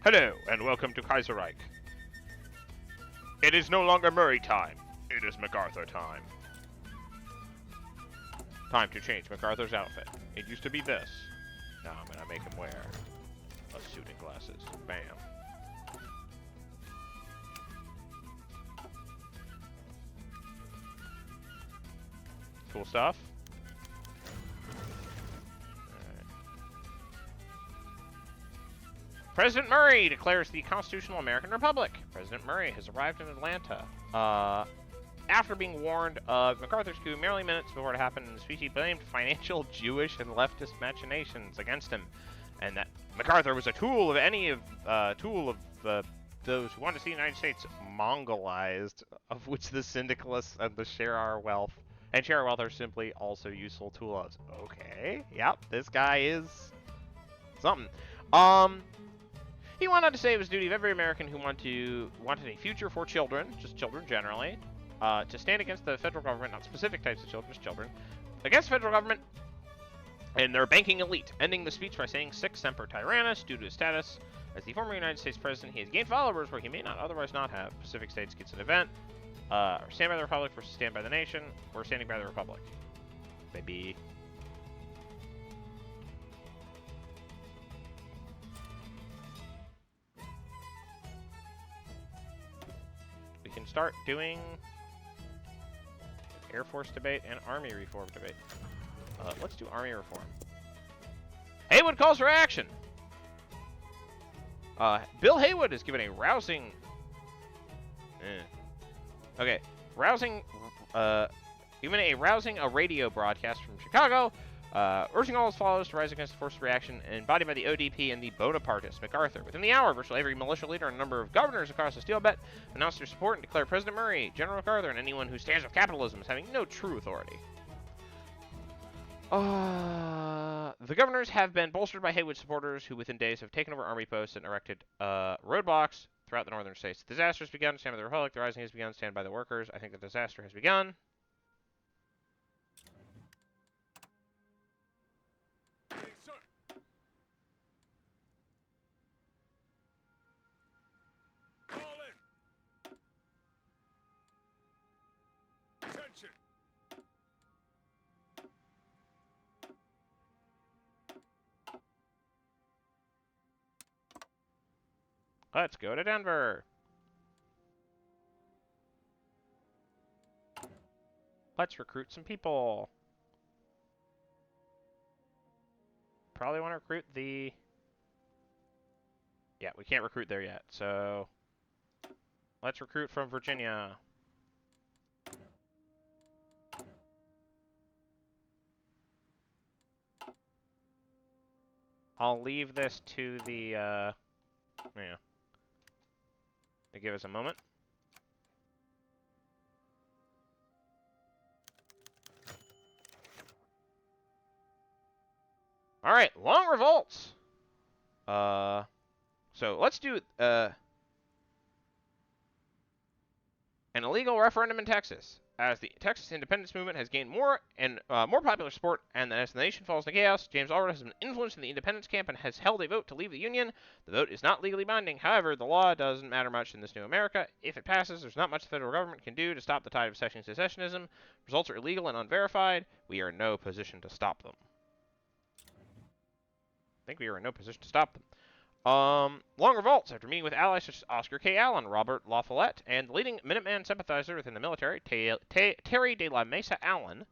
Hello, and welcome to Kaiserreich. It is no longer Murray time. It is MacArthur time. Time to change MacArthur's outfit. It used to be this. Now I'm gonna make him wear a suit and glasses. Bam. Cool stuff. President Murray declares the Constitutional American Republic. President Murray has arrived in Atlanta. After being warned of MacArthur's coup merely minutes before it happened, the speech he blamed financial, Jewish, and leftist machinations against him, and that MacArthur was a tool of those who want to see the United States Mongolized, of which the syndicalists and the share our wealth are simply also useful tools. Okay, yep, this guy is something. He went on to say it was the duty of every American who wanted a future for children, just children generally, to stand against the federal government, not specific types of children, just children, against the federal government and their banking elite, ending the speech by saying sic semper tyrannis due to his status as the former United States president. He has gained followers where he may not otherwise not have. Pacific states gets an event, stand by the republic versus stand by the nation, or standing by the republic. Baby. We can start doing Air Force debate and Army reform debate. Let's do Army reform. Haywood calls for action. Bill Haywood is given a rousing... given a rousing radio broadcast from Chicago, urging all his followers to rise against the forced reaction embodied by the ODP and the Bonapartist MacArthur. Within the hour, virtually every militia leader and a number of governors across the Steel Belt announced their support and declared President Murray, General MacArthur, and anyone who stands with capitalism as having no true authority. The governors have been bolstered by Haywood supporters who within days have taken over army posts and erected roadblocks throughout the northern states. The disaster has begun. Stand by the Republic. The rising has begun. Stand by the workers. I think the disaster has begun. Let's go to Denver. Let's recruit some people. Probably want to recruit the... Yeah, we can't recruit there yet, so... Let's recruit from Virginia. I'll leave this to the, yeah. Give us a moment. All right, long revolts. So let's do an illegal referendum in Texas. As the Texas independence movement has gained more popular support, and as the nation falls into chaos, James Allred has been influenced in the independence camp and has held a vote to leave the Union. The vote is not legally binding. However, the law doesn't matter much in this new America. If it passes, there's not much the federal government can do to stop the tide of secessionism. Results are illegal and unverified. We are in no position to stop them. I think we are in no position to stop them. Long revolts after meeting with allies such as Oscar K. Allen, Robert La Follette, and the leading Minuteman sympathizer within the military, Terry de la Mesa Allen.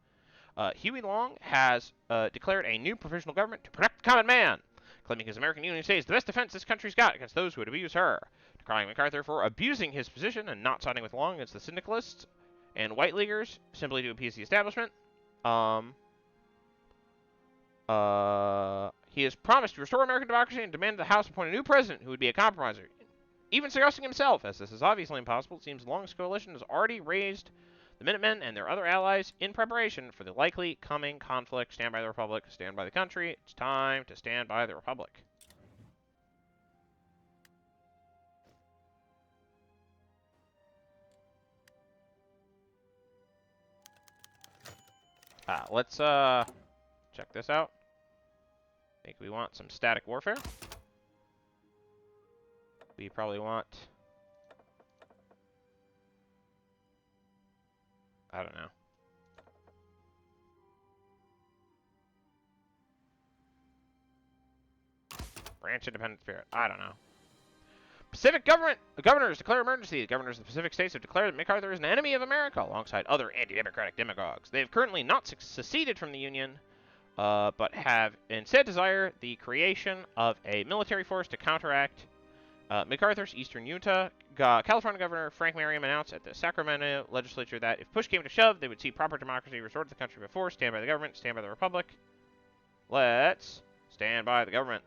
Huey Long has declared a new provisional government to protect the common man, claiming his American Union stays the best defense this country's got against those who would abuse her, decrying MacArthur for abusing his position and not siding with Long against the syndicalists and white leaguers simply to appease the establishment. He has promised to restore American democracy and demanded the House appoint a new president who would be a compromiser. Even suggesting himself, as this is obviously impossible, it seems Long's coalition has already raised the Minutemen and their other allies in preparation for the likely coming conflict. Stand by the Republic, stand by the country. It's time to stand by the Republic. Let's check this out. I think we want some static warfare. We probably want... I don't know. Branch independent spirit. I don't know. Pacific governors declare emergency. The governors of the Pacific states have declared that MacArthur is an enemy of America alongside other anti-democratic demagogues. They have currently not seceded from the Union, but have instead desire the creation of a military force to counteract MacArthur's Eastern Utah. California Governor Frank Merriam announced at the Sacramento legislature that if push came to shove, they would see proper democracy restored to the country before. Stand by the government, stand by the republic. Let's stand by the government.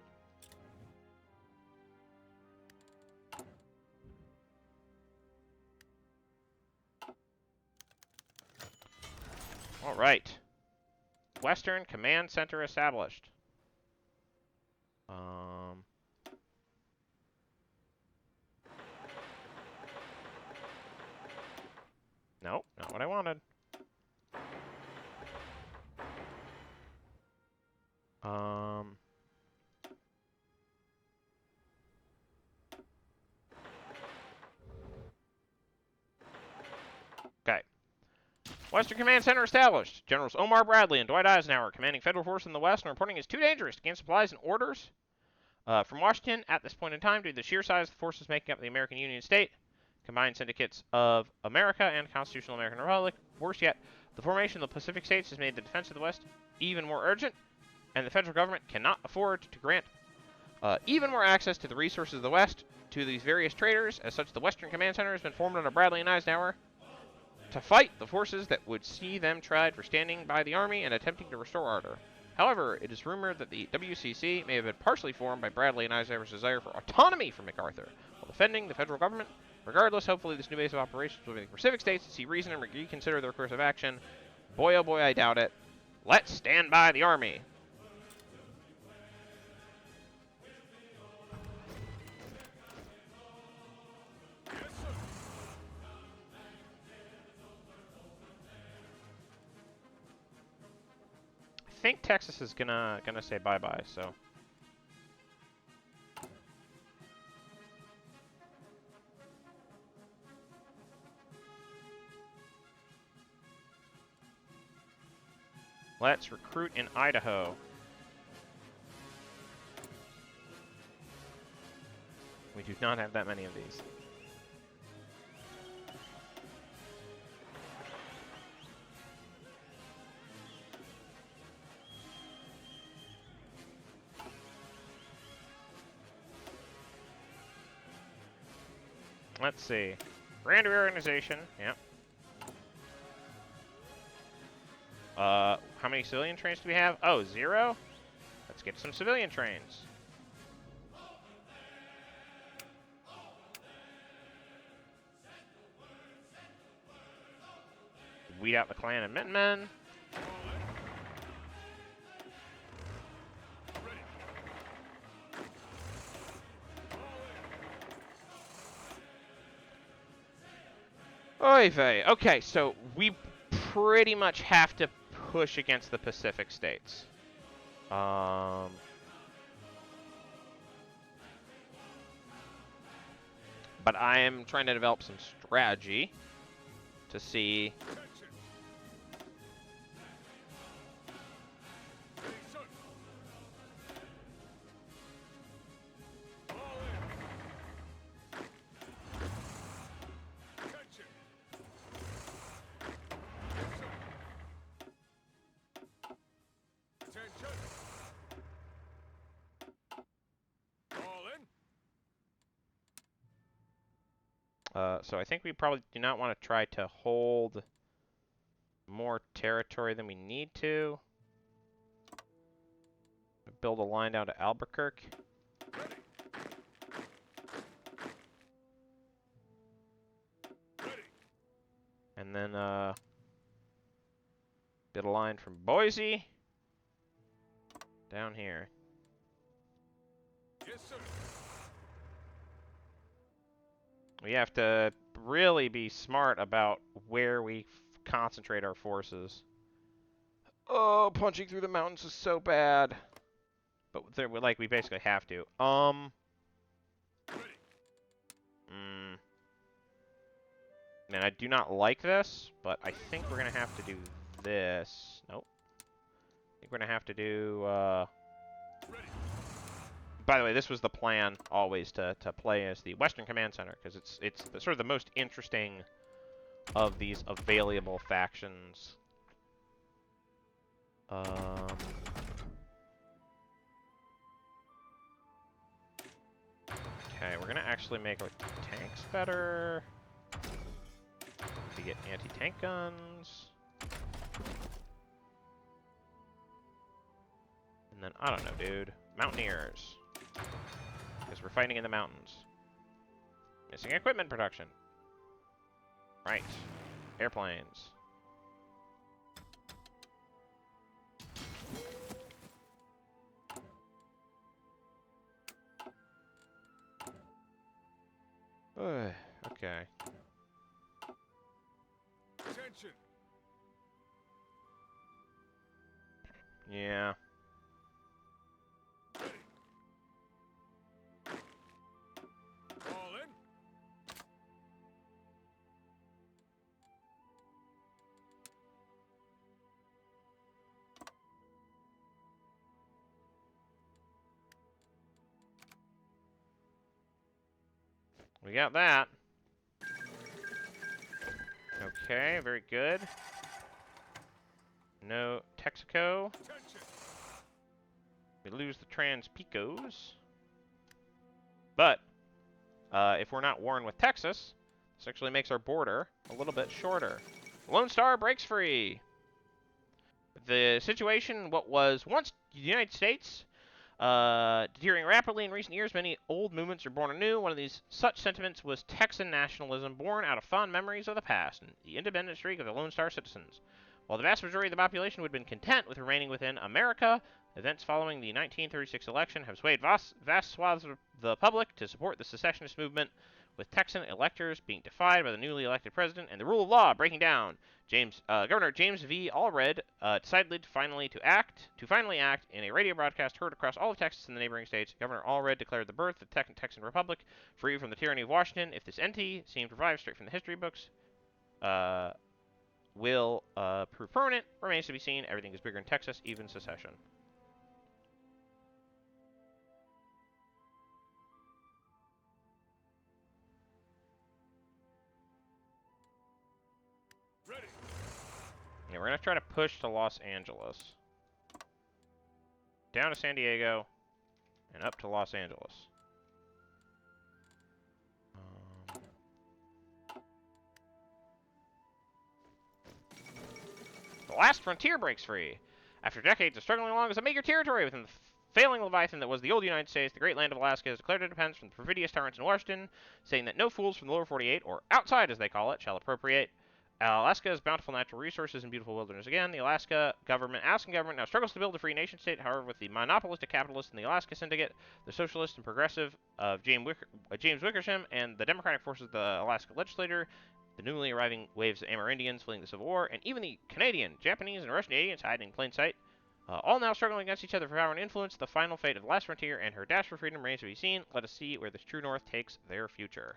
All right. Western Command Center established. Nope, not what I wanted. Okay. Western Command Center established. Generals Omar Bradley and Dwight Eisenhower, commanding federal forces in the West, and reporting it's too dangerous to gain supplies and orders from Washington at this point in time due to the sheer size of the forces making up the American Union State, combined syndicates of America and Constitutional American Republic. Worse yet, the formation of the Pacific States has made the defense of the West even more urgent, and the federal government cannot afford to grant even more access to the resources of the West to these various traitors. As such, the Western Command Center has been formed under Bradley and Eisenhower to fight the forces that would see them tried for standing by the Army and attempting to restore order. However, it is rumored that the WCC may have been partially formed by Bradley and Eisenhower's desire for autonomy from MacArthur while defending the federal government. Regardless, hopefully this new base of operations will make the Pacific States to see reason and reconsider their course of action. Boy, oh boy, I doubt it. Let's stand by the Army. I think Texas is gonna say bye-bye, so. Let's recruit in Idaho. We do not have that many of these. Let's see. Brand new organization. Yep. How many civilian trains do we have? Oh, 0? Let's get some civilian trains. Weed out the Klan and Minutemen. Oy vey. Okay, so we pretty much have to push against the Pacific States. But I am trying to develop some strategy to see. So I think we probably do not want to try to hold more territory than we need to. Build a line down to Albuquerque. And then build a line from Boise down here. Yes, sir. We have to really be smart about where we concentrate our forces. Oh, punching through the mountains is so bad. But we basically have to. Ready. Man, I do not like this, but I think we're going to have to do this. Nope. I think we're going to have to do... By the way, this was the plan always to play as the Western Command Center, because it's the, sort of the most interesting of these available factions. Okay, we're gonna actually make our tanks better. We get anti-tank guns. And then, I don't know, dude. Mountaineers. Because we're fighting in the mountains. Missing equipment production. Right. Airplanes. Okay. Attention. Yeah. Ready. All in. We got that. Okay, very good. No Texaco. Attention. We lose the Trans-Picos. But, if we're not warring with Texas, this actually makes our border a little bit shorter. Lone Star breaks free. The situation, what was once the United States, deteriorating rapidly in recent years, many old movements are born anew. One of these such sentiments was Texan nationalism, born out of fond memories of the past and the independent streak of the Lone Star citizens. While the vast majority of the population would have been content with remaining within America, events following the 1936 election have swayed vast swaths of the public to support the secessionist movement, with Texan electors being defied by the newly elected president and the rule of law breaking down. Governor James V. Allred decided to finally act in a radio broadcast heard across all of Texas and the neighboring states. Governor Allred declared the birth of the Texan Republic, free from the tyranny of Washington. If this entity seemed revived straight from the history books, will prove permanent remains to be seen. Everything is bigger in Texas, even secession. Ready. Yeah, we're gonna try to push to Los Angeles, down to San Diego, and up to Los Angeles. The last frontier breaks free. After decades of struggling along as a meager territory within the failing Leviathan that was the old United States, the great land of Alaska has declared independence from the perfidious tyrants in Washington, saying that no fools from the lower 48, or outside as they call it, shall appropriate Alaska's bountiful natural resources and beautiful wilderness again. The Alaskan government now struggles to build a free nation state. However, with the monopolistic capitalists in the Alaska Syndicate, the socialist and progressive of James Wickersham, and the democratic forces of the Alaska legislature, the newly arriving waves of Amerindians fleeing the Civil War, and even the Canadian, Japanese, and Russian Indians hiding in plain sight, all now struggling against each other for power and influence. The final fate of the last frontier and her dash for freedom remains to be seen. Let us see where this true north takes their future.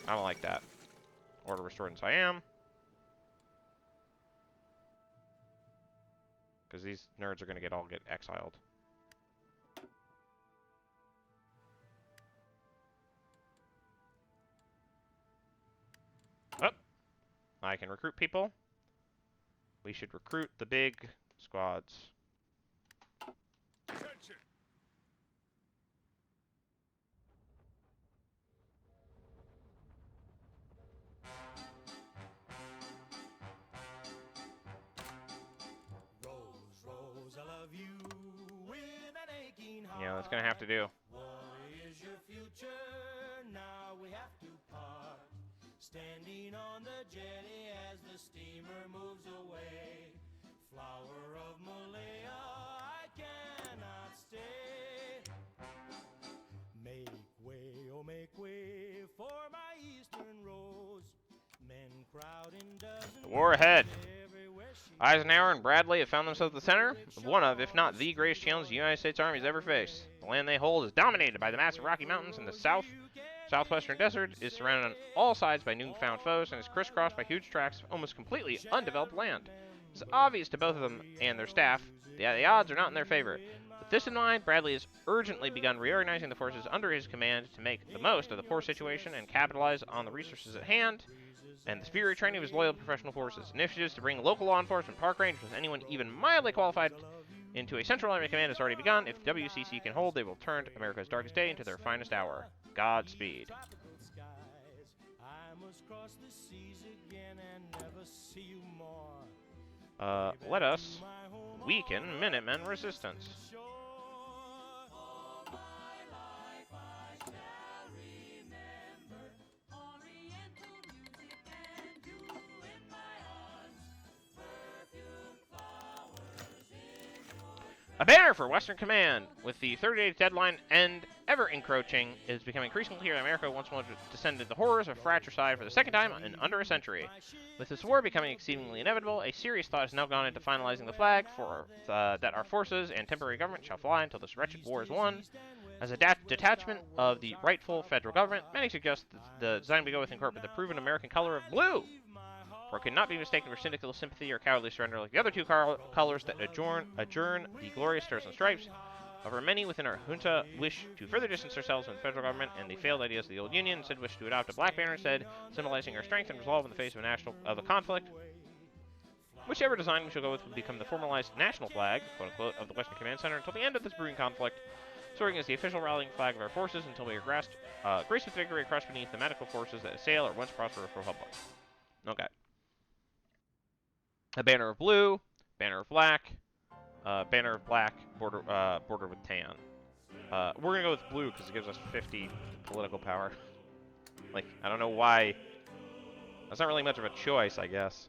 I don't like that. Order restored in Siam. Because these nerds are going to all get exiled. Oh! I can recruit people. We should recruit the big squads. Attention. Rose, I love you with an aching heart. Yeah, that's going to have to do. What is your future? Now we have to part. Standing on the jetty as the steamer moves away. Flower of Malaya, I cannot stay. Make way for my eastern rose. Men crowd in dozens. The war ahead. Eisenhower and Bradley have found themselves at the center of one of, if not the greatest challenge the United States Army has ever faced. The land they hold is dominated by the massive Rocky Mountains, and the southwestern desert is surrounded on all sides by newfound foes and is crisscrossed by huge tracts of almost completely undeveloped land. It's obvious to both of them and their staff the odds are not in their favor. With this in mind, Bradley has urgently begun reorganizing the forces under his command to make the most of the poor situation and capitalize on the resources at hand, and the superior training of his loyal professional forces. Initiatives to bring local law enforcement, park rangers, and anyone even mildly qualified into a central army command has already begun. If the WCC can hold, they will turn America's darkest day into their finest hour. Godspeed. Let us weaken Minutemen resistance. A banner for Western Command. With the 30-day deadline and ever encroaching, it is becoming increasingly clear that America once more descended the horrors of fratricide for the second time in under a century. With this war becoming exceedingly inevitable, a serious thought has now gone into finalizing the flag for that our forces and temporary government shall fly until this wretched war is won. As a detachment of the rightful federal government, many suggest that the design we go with incorporate the proven American color of blue, for it could not be mistaken for syndicalist sympathy or cowardly surrender like the other two colors that adjourn the glorious Stars and Stripes. However, many within our junta wish to further distance ourselves from the federal government and the failed ideas of the old Union, instead wish to adopt a black banner instead, symbolizing our strength and resolve in the face of a conflict. Whichever design we shall go with will become the formalized national flag, quote-unquote, of the Western Command Center until the end of this brewing conflict, serving as the official rallying flag of our forces until we are graced with victory across beneath the medical forces that assail our once prosperous republic. Okay. A banner of blue, banner of black, border with tan. We're gonna go with blue because it gives us 50 political power. Like, I don't know why. That's not really much of a choice, I guess.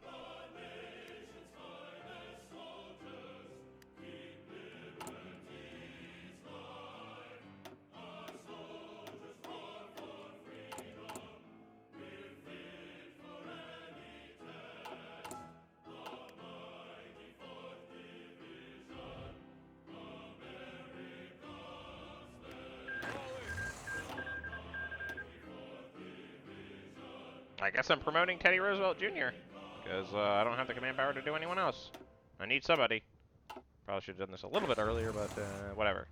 I guess I'm promoting Teddy Roosevelt Jr. because I don't have the command power to do anyone else. I need somebody. Probably should have done this a little bit earlier, but whatever.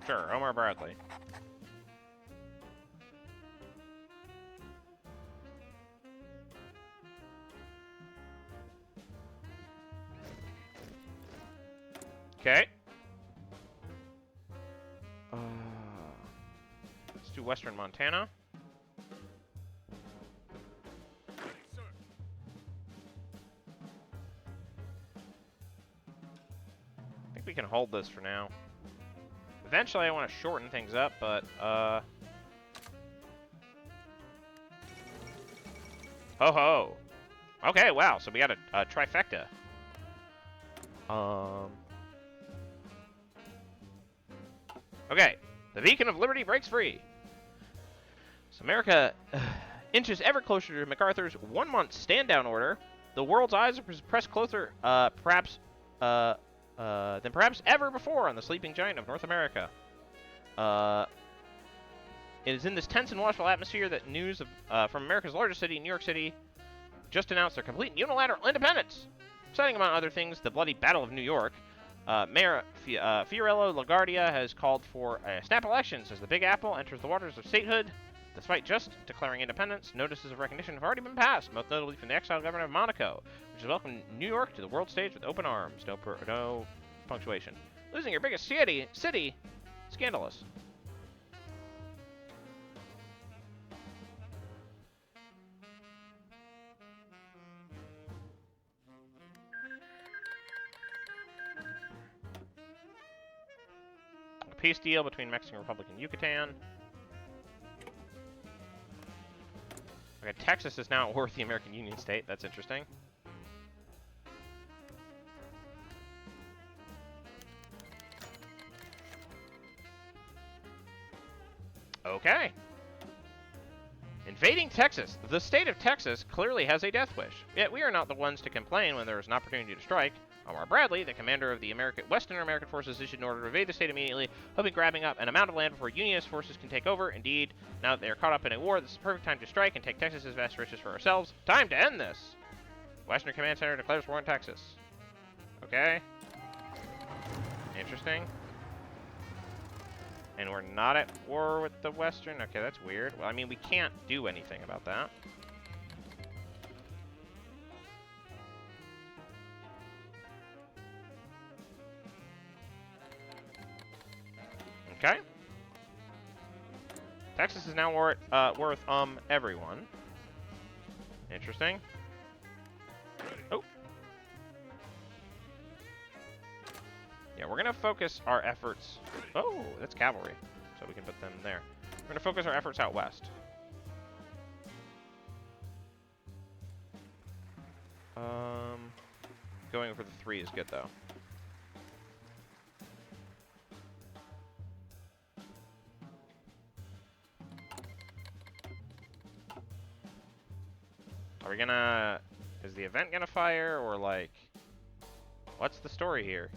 Sure, Omar Bradley. Okay. Let's do Western Montana. I think we can hold this for now. Eventually, I want to shorten things up, but, Ho-ho! Okay, wow, so we got a trifecta. Okay, the beacon of liberty breaks free. So America inches ever closer to MacArthur's one-month stand-down order. The world's eyes are pressed closer, perhaps ever before on the sleeping giant of North America. It is in this tense and watchful atmosphere that news from America's largest city, New York City, just announced their complete unilateral independence. Citing, among other things, the bloody Battle of New York, Mayor Fiorello LaGuardia has called for snap elections as the Big Apple enters the waters of statehood. Despite just declaring independence, notices of recognition have already been passed, most notably from the exiled governor of Monaco, which has welcomed New York to the world stage with open arms. No punctuation. Losing your biggest city, scandalous. A peace deal between Mexican Republic and Yucatan. Okay, Texas is now at war with the American Union State. That's interesting. Okay. Invading Texas. The state of Texas clearly has a death wish. Yet we are not the ones to complain when there is an opportunity to strike. Omar Bradley, the commander of the Western American forces, issued an order to invade the state immediately, hoping grabbing up an amount of land before Unionist forces can take over. Indeed, now that they are caught up in a war, this is the perfect time to strike and take Texas's vast riches for ourselves. Time to end this! Western Command Center declares war on Texas. Okay. Interesting. And we're not at war with the Western? Okay, that's weird. Well, I mean, we can't do anything about that. Okay. Texas is now worth everyone. Interesting. Oh. Yeah, we're gonna focus our efforts. Oh, that's cavalry, so we can put them there. We're gonna focus our efforts out west. Going for the 3 is good though. Are we gonna... Is the event gonna fire, or like... What's the story here?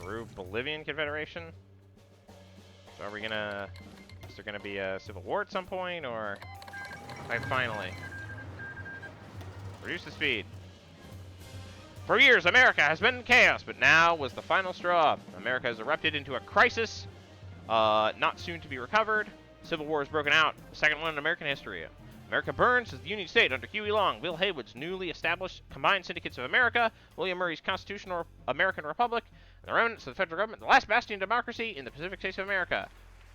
Peru Bolivian Confederation? So are we gonna... Is there gonna be a civil war at some point, or... Like, finally. Reduce the speed. For years, America has been in chaos, but now was the final straw. America has erupted into a crisis, not soon to be recovered. Civil war has broken out, the second one in American history. America burns as the Union State under Huey Long, Will Haywood's newly established Combined Syndicates of America, William Murray's Constitutional American Republic, and the remnants of the federal government, the last bastion of democracy in the Pacific States of America.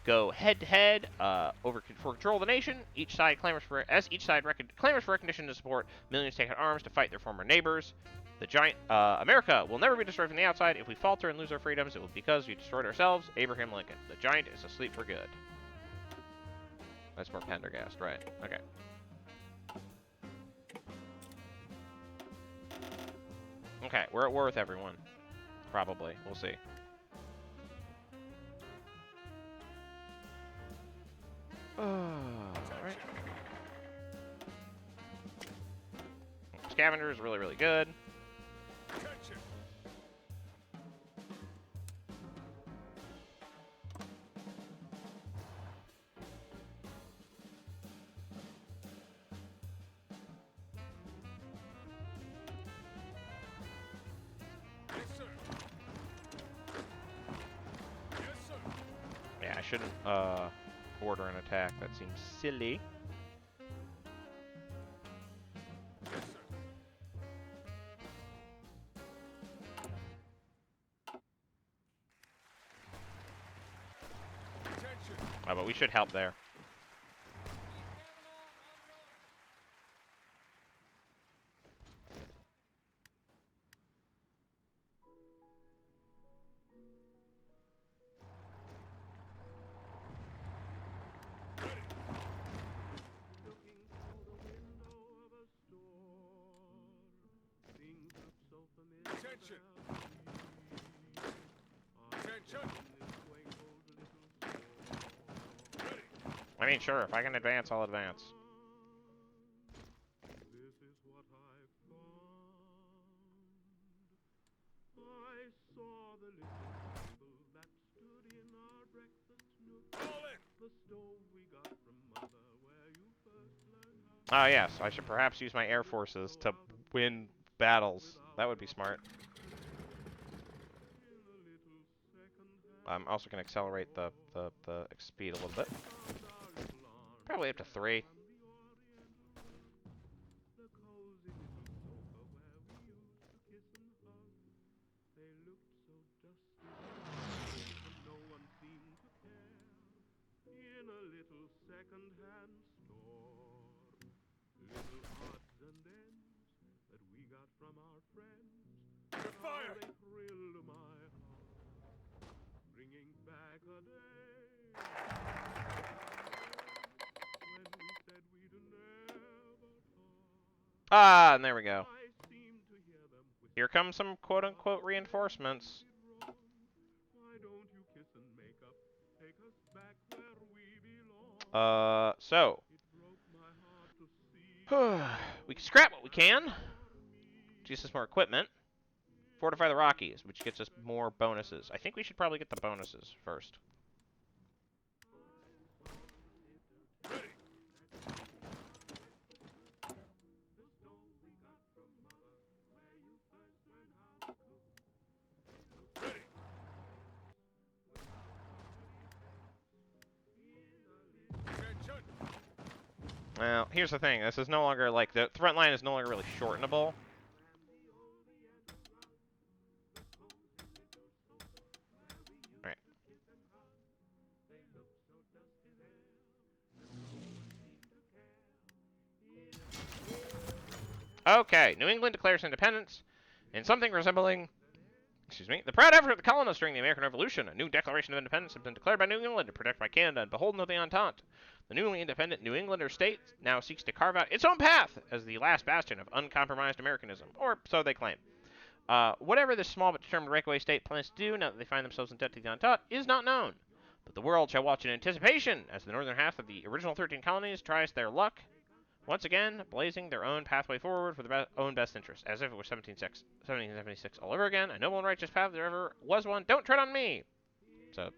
Go head-to-head for control of the nation. Each side claimers for recognition and support. Millions take out arms to fight their former neighbors. The giant America will never be destroyed from the outside. If we falter and lose our freedoms, it will be because we destroyed ourselves. Abraham Lincoln. The giant is asleep for good. That's more Pendergast, right? Okay. Okay, we're at war with everyone. Probably. We'll see. Alright. Scavenger is really, really good. Attention. Yes, sir. Yes, sir. Yeah, I shouldn't order an attack. That seems silly. Yes, sir. Attention. Oh, but we should help there. Attention. Attention. Ready. I mean, sure, if I can advance, I'll advance. This is what I found. I saw the little table that stood in our breakfast nook. All in. The stove we got from mother, where you first learned how. Oh, yes, I should perhaps use my air forces to win battles. That would be smart. I'm also going to accelerate the speed a little bit. Probably up to 3. The cozy little sofa where we used to kiss and hug. They looked so dusty, but no one seemed to care. In a little second-hand store, little odds and ends that we got from our friends. Good fire. How they thrilled my heart, bringing back a day. Ah, and there we go. Here come some quote-unquote reinforcements. So. We can scrap what we can. Gives us more equipment. Fortify the Rockies, which gets us more bonuses. I think we should probably get the bonuses first. Attention. Well, here's the thing. This is no longer, like, the front line is no longer really shortenable. Alright. Okay, New England declares independence in something resembling, the proud effort of the colonists during the American Revolution. A new Declaration of Independence has been declared by New England to protect by Canada and beholden to the Entente. The newly independent New Englander state now seeks to carve out its own path as the last bastion of uncompromised Americanism, or so they claim. Whatever this small but determined breakaway state plans to do now that they find themselves in debt to the Entente is not known. But the world shall watch in anticipation as the northern half of the original 13 colonies tries their luck, once again blazing their own pathway forward for their own best interest, as if it was 1776 all over again. A noble and righteous path if there ever was one. Don't tread on me! So,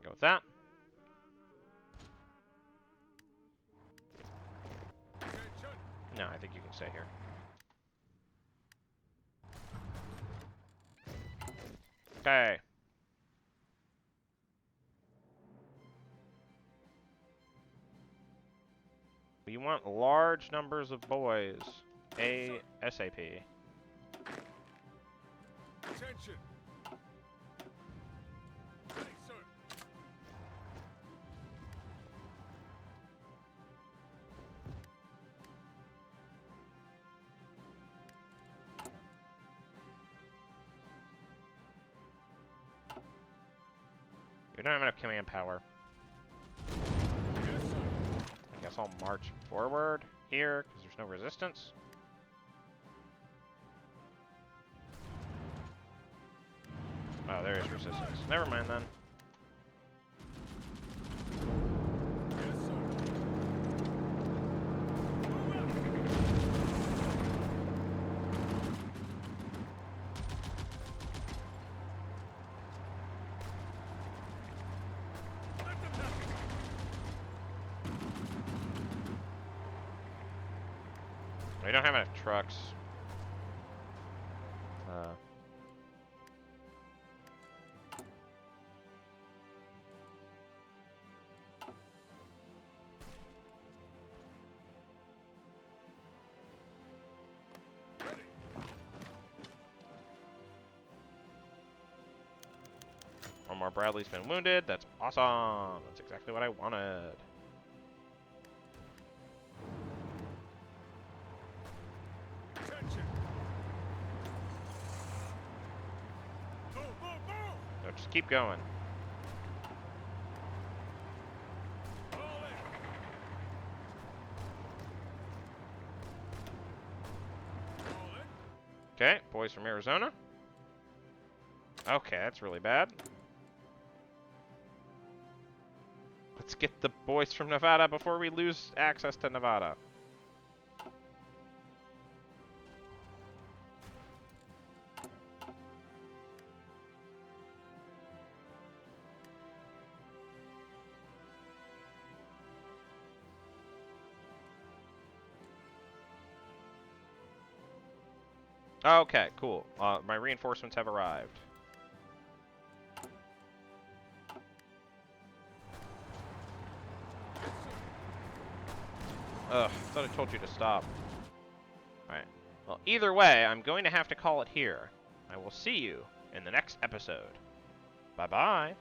go with that. No, I think you can stay here. Okay. We want large numbers of boys. ASAP. Attention. Ready, sir. We don't have enough command power. Yes, sir. I guess I'll march forward here, because there's no resistance. Oh, there is resistance. Never mind then. Yes, sir. Let them have it. We don't have enough trucks. One more Bradley's been wounded. That's awesome. That's exactly what I wanted. Attention. Move, move, move. So just keep going. All in. All in. Okay, boys from Arizona. Okay, that's really bad. Let's get the boys from Nevada before we lose access to Nevada. Okay, cool. My reinforcements have arrived. Ugh, I thought I told you to stop. Alright. Well, either way, I'm going to have to call it here. I will see you in the next episode. Bye-bye.